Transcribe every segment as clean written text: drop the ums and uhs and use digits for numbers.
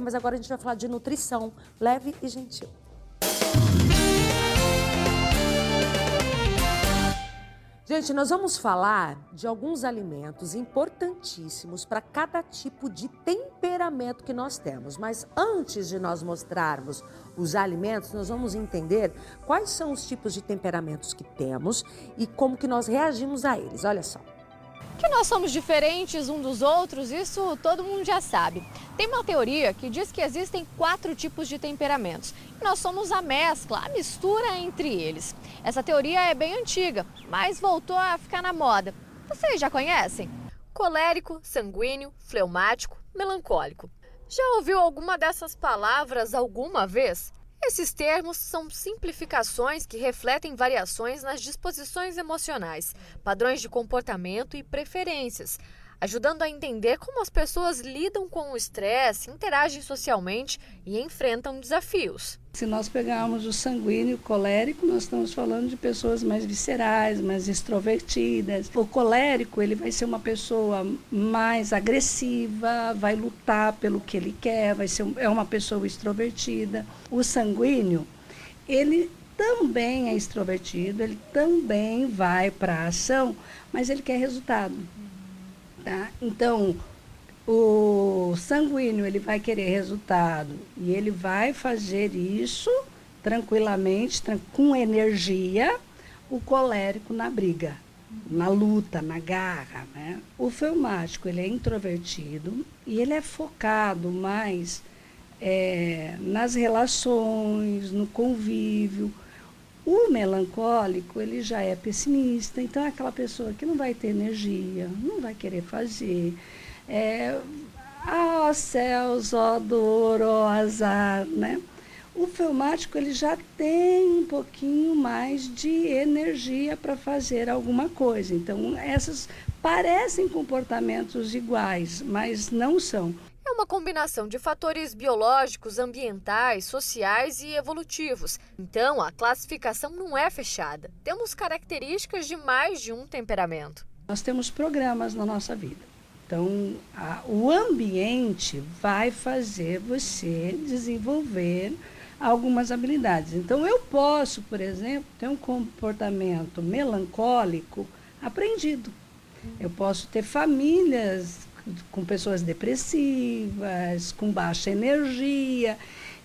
Mas agora a gente vai falar de nutrição leve e gentil. Gente, nós vamos falar de alguns alimentos importantíssimos para cada tipo de temperamento que nós temos. Mas antes de nós mostrarmos os alimentos, nós vamos entender quais são os tipos de temperamentos que temos e como que nós reagimos a eles. Olha só. Que nós somos diferentes um dos outros, isso todo mundo já sabe. Tem uma teoria que diz que existem 4 tipos de temperamentos. E nós somos a mescla, a mistura entre eles. Essa teoria é bem antiga, mas voltou a ficar na moda. Vocês já conhecem? Colérico, sanguíneo, fleumático, melancólico. Já ouviu alguma dessas palavras alguma vez? Esses termos são simplificações que refletem variações nas disposições emocionais, padrões de comportamento e preferências, ajudando a entender como as pessoas lidam com o estresse, interagem socialmente e enfrentam desafios. Se nós pegarmos o sanguíneo e o colérico, nós estamos falando de pessoas mais viscerais, mais extrovertidas. O colérico, ele vai ser uma pessoa mais agressiva, vai lutar pelo que ele quer, é uma pessoa extrovertida. O sanguíneo, ele também é extrovertido, ele também vai para a ação, mas ele quer resultado. Tá? Então, o sanguíneo, ele vai querer resultado e ele vai fazer isso tranquilamente, com energia. O colérico na briga, na luta, na garra, né? O fleumático, ele é introvertido e ele é focado mais nas relações, no convívio. O melancólico, ele já é pessimista, então é aquela pessoa que não vai ter energia, não vai querer fazer. Céus, ó dor, ó azar, né? O fleumático, ele já tem um pouquinho mais de energia para fazer alguma coisa. Então, essas parecem comportamentos iguais, mas não são. É uma combinação de fatores biológicos, ambientais, sociais e evolutivos. Então, a classificação não é fechada. Temos características de mais de um temperamento. Nós temos programas na nossa vida. Então, o ambiente vai fazer você desenvolver algumas habilidades. Então, eu posso, por exemplo, ter um comportamento melancólico aprendido. Eu posso ter famílias com pessoas depressivas, com baixa energia,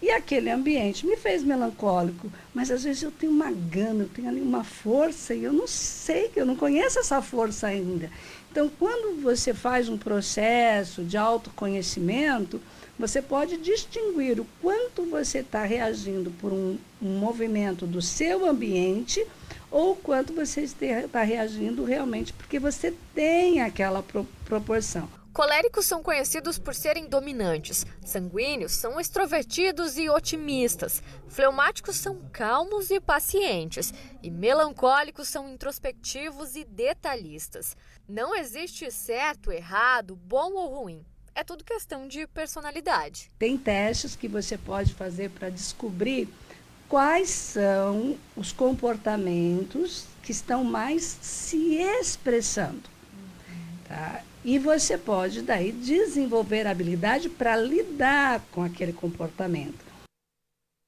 e aquele ambiente me fez melancólico, mas às vezes eu tenho uma gana, eu tenho ali uma força e eu não sei, eu não conheço essa força ainda. Então, quando você faz um processo de autoconhecimento, você pode distinguir o quanto você está reagindo por um movimento do seu ambiente ou o quanto você está reagindo realmente porque você tem aquela proporção. Coléricos são conhecidos por serem dominantes, sanguíneos são extrovertidos e otimistas, fleumáticos são calmos e pacientes, e melancólicos são introspectivos e detalhistas. Não existe certo, errado, bom ou ruim. É tudo questão de personalidade. Tem testes que você pode fazer para descobrir quais são os comportamentos que estão mais se expressando. Tá? E você pode, daí, desenvolver habilidade para lidar com aquele comportamento.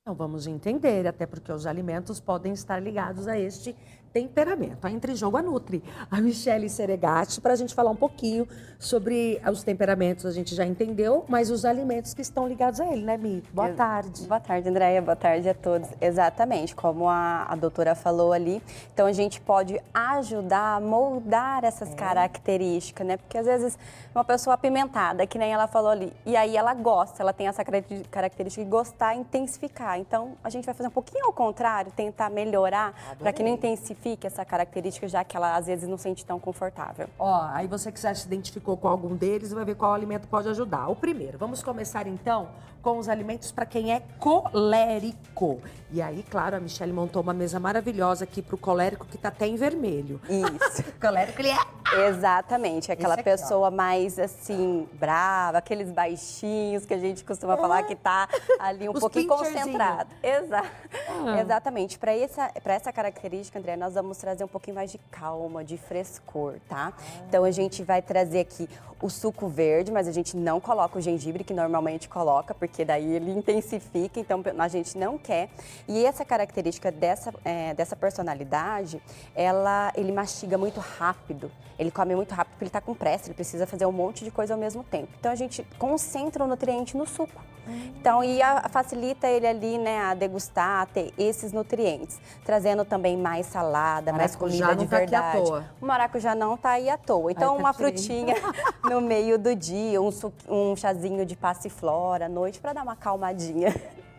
Então, vamos entender, até porque os alimentos podem estar ligados a este temperamento. Aí entra em jogo a Nutri, a Michele Seregatti, para a gente falar um pouquinho sobre os temperamentos, a gente já entendeu, mas os alimentos que estão ligados a ele, né, Mi? Boa tarde. Boa tarde, Andréia. Boa tarde a todos. Exatamente, como a doutora falou ali. Então, a gente pode ajudar a moldar essas características, né? Porque, às vezes, uma pessoa apimentada, que nem ela falou ali, e aí ela gosta, ela tem essa característica de gostar e intensificar. Então, a gente vai fazer um pouquinho ao contrário, tentar melhorar, para que não intensifique essa característica, já que ela às vezes não sente tão confortável. Ó, aí você que já se identificou com algum deles, vai ver qual alimento pode ajudar. O primeiro, vamos começar então com os alimentos para quem é colérico. E aí, claro, a Michele montou uma mesa maravilhosa aqui pro colérico que tá até em vermelho. Isso. Colérico, ele é... Exatamente, aquela aqui, pessoa mais assim, brava, aqueles baixinhos que a gente costuma falar que tá ali um pouquinho concentrado. Exatamente, para essa característica, André, nós vamos trazer um pouquinho mais de calma, de frescor, tá? Então a gente vai trazer aqui o suco verde, mas a gente não coloca o gengibre, que normalmente coloca, porque daí ele intensifica, então a gente não quer. E essa característica dessa personalidade, ele mastiga muito rápido, ele come muito rápido, porque ele está com pressa, ele precisa fazer um monte de coisa ao mesmo tempo. Então a gente concentra o nutriente no suco. Então, facilita ele ali, né, a degustar, a ter esses nutrientes, trazendo também mais salada, mais comida de verdade. Aqui à toa. O maracujá não tá aí à toa. Então, uma frutinha no meio do dia, um chazinho de passiflora à noite para dar uma calmadinha.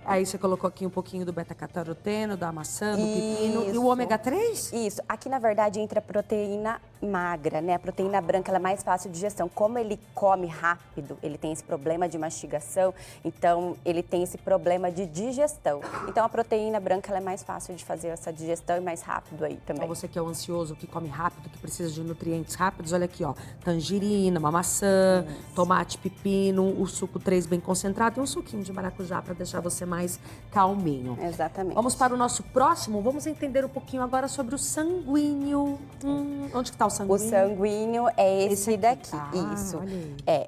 Aí você colocou aqui um pouquinho do beta-caroteno, da maçã, do pepino e o ômega 3? Isso. Aqui, na verdade, entra a proteína magra, né? A proteína branca, ela é mais fácil de digestão. Como ele come rápido, ele tem esse problema de mastigação, então ele tem esse problema de digestão. Então, a proteína branca, ela é mais fácil de fazer essa digestão e mais rápido aí também. Então, você que é o ansioso, que come rápido, que precisa de nutrientes rápidos, olha aqui, ó. Tangerina, uma maçã, tomate, pepino, o suco 3 bem concentrado e um suquinho de maracujá para deixar você mais calminho. Exatamente. Vamos para o nosso próximo. Vamos entender um pouquinho agora sobre o sanguíneo. Onde que tá o sanguíneo? O sanguíneo é esse daqui. Isso.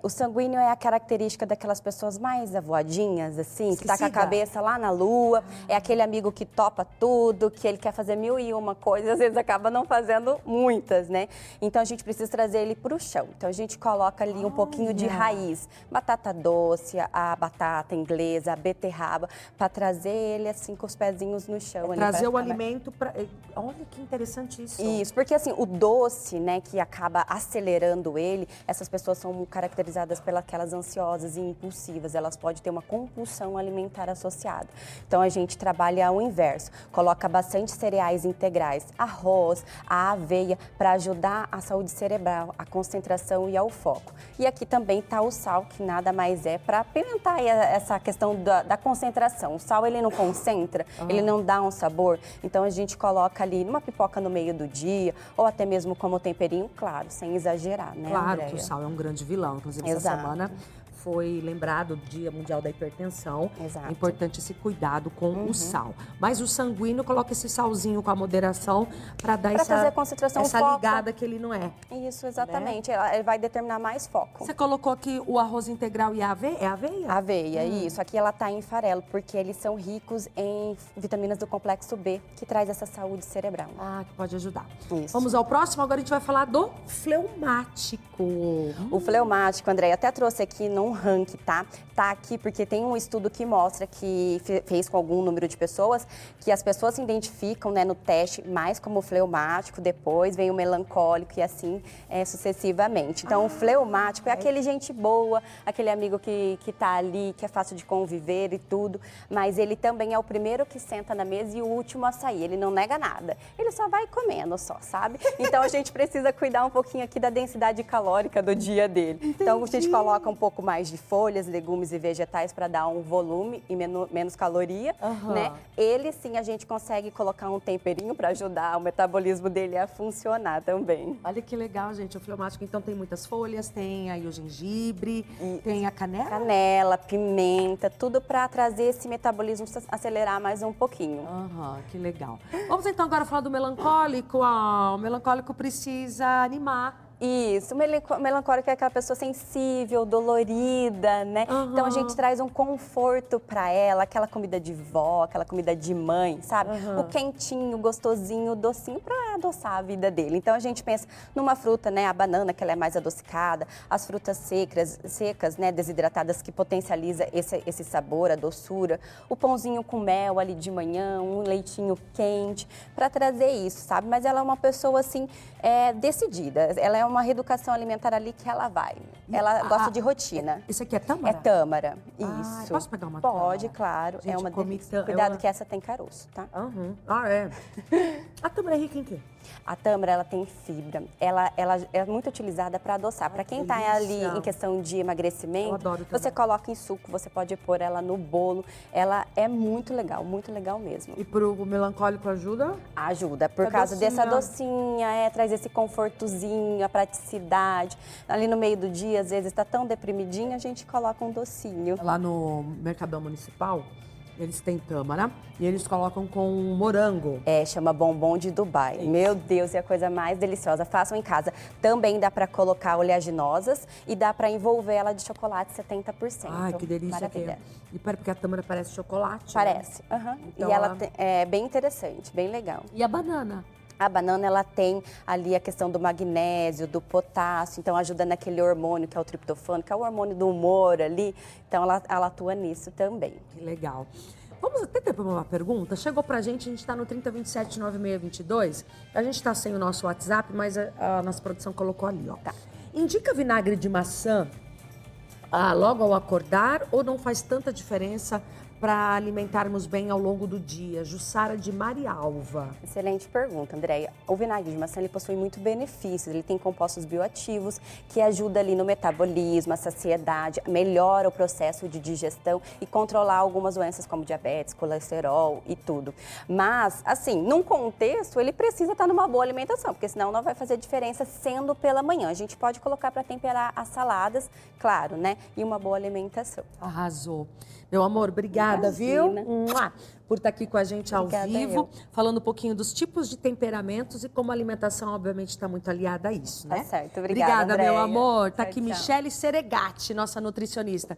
O sanguíneo é a característica daquelas pessoas mais avoadinhas, assim, que tá com a cabeça lá na lua. É aquele amigo que topa tudo, que ele quer fazer 1001 coisas, às vezes acaba não fazendo muitas, né? Então a gente precisa trazer ele pro chão. Então a gente coloca ali um pouquinho de raiz, batata doce, a batata inglesa, a beterraba, para trazer ele assim com os pezinhos no chão. Trazer o alimento para. Olha que interessante isso. Isso, porque assim, o doce, né, que acaba acelerando ele, essas pessoas são caracterizadas pelas aquelas ansiosas e impulsivas, elas podem ter uma compulsão alimentar associada. Então a gente trabalha o inverso, coloca bastante cereais integrais, arroz, a aveia, para ajudar a saúde cerebral, a concentração e ao foco. E aqui também está o sal, que nada mais é para apimentar essa questão da concentração. O sal, ele não concentra, ele não dá um sabor, então a gente coloca ali numa pipoca no meio do dia, ou até mesmo como temperinho, claro, sem exagerar, né, Claro Andréia? que o sal é um grande vilão. Inclusive, Exato. essa semana foi lembrado o Dia Mundial da Hipertensão. Exato. É importante esse cuidado com o sal. Mas o sanguíneo coloca esse salzinho com a moderação para dar trazer concentração, essa foco. ligada que ele não é. Isso, exatamente. Ele vai determinar mais foco. Você colocou aqui o arroz integral e a aveia? É aveia? Aveia, isso. Aqui ela tá em farelo, porque eles são ricos em vitaminas do complexo B, que traz essa saúde cerebral. Ah, que pode ajudar. Isso. Vamos ao próximo? Agora a gente vai falar do fleumático. O fleumático, André, eu até trouxe aqui num ranking, tá? Tá aqui porque tem um estudo que mostra que fez com algum número de pessoas, que as pessoas se identificam, né, no teste mais como fleumático, depois vem o melancólico e assim sucessivamente. Então, o fleumático é aquele gente boa, aquele amigo que tá ali, que é fácil de conviver e tudo, mas ele também é o primeiro que senta na mesa e o último a sair. Ele não nega nada, ele só vai comendo só, sabe? Então, a gente precisa cuidar um pouquinho aqui da densidade calórica do dia dele. Então, a gente coloca um pouco mais de folhas, legumes e vegetais para dar um volume e menos caloria, né? Ele, sim, a gente consegue colocar um temperinho para ajudar o metabolismo dele a funcionar também. Olha que legal, gente. O fleumático, então, tem muitas folhas, tem aí o gengibre, tem a canela. Canela, pimenta, tudo para trazer esse metabolismo acelerar mais um pouquinho. Que legal. Vamos então agora falar do melancólico. O melancólico precisa animar. Isso, o melancólico é aquela pessoa sensível, dolorida, né? Então a gente traz um conforto para ela, aquela comida de vó, aquela comida de mãe, sabe? O quentinho, gostosinho, docinho para adoçar a vida dele. Então a gente pensa numa fruta, né? A banana, que ela é mais adocicada, as frutas secas, né? Desidratadas, que potencializa esse sabor, a doçura. O pãozinho com mel ali de manhã, um leitinho quente, para trazer isso, sabe? Mas ela é uma pessoa, assim, decidida. Ela é uma reeducação alimentar ali que ela vai. Ela gosta de rotina. Isso aqui é tâmara? É tâmara, isso. Posso pegar uma Pode, tâmara? claro. Gente, é uma come delícia. Cuidado que essa tem caroço, tá? É. A tâmara é rica em quê? A tâmara, ela tem fibra. Ela é muito utilizada para adoçar. Para quem está ali em questão de emagrecimento, Eu adoro você também. coloca em suco, você pode pôr ela no bolo. Ela é muito legal mesmo. E pro melancólico ajuda? Ajuda, por A causa dessa docinha. docinha, traz esse confortozinho, a praticidade. Ali no meio do dia, às vezes está tão deprimidinha, a gente coloca um docinho. Lá no Mercadão Municipal, Eles têm tâmara e eles colocam com morango. Chama bombom de Dubai. Isso. Meu Deus, é a coisa mais deliciosa. Façam em casa. Também dá para colocar oleaginosas e dá para envolver ela de chocolate 70%. Ai, que delícia que é. Maravilha. E porque a tâmara parece chocolate. Parece. Né? Aham. Então, E ela é bem interessante, bem legal. E a banana? A banana, ela tem ali a questão do magnésio, do potássio, então ajuda naquele hormônio que é o triptofano, que é o hormônio do humor ali. Então ela atua nisso também. Que legal. Vamos até ter uma pergunta. Chegou pra gente, a gente tá no 3027-9622. A gente tá sem o nosso WhatsApp, mas a nossa produção colocou ali, ó. Tá. Indica vinagre de maçã logo ao acordar ou não faz tanta diferença para alimentarmos bem ao longo do dia? Jussara de Marialva. Excelente pergunta, Andréia. O vinagre de maçã ele possui muitos benefícios. Ele tem compostos bioativos que ajudam ali no metabolismo, a saciedade, melhora o processo de digestão e controlar algumas doenças como diabetes, colesterol e tudo. Mas, assim, num contexto, ele precisa estar numa boa alimentação, porque senão não vai fazer diferença sendo pela manhã. A gente pode colocar para temperar as saladas, claro, né? E uma boa alimentação. Arrasou. Meu amor, obrigada, viu? Por estar aqui com a gente ao Obrigada, vivo, falando um pouquinho dos tipos de temperamentos e como a alimentação, obviamente, está muito aliada a isso, né? Tá certo, obrigada, Obrigada, meu Andréia. amor. Tá Tchau, aqui tchau. Michele Seregatti, nossa nutricionista.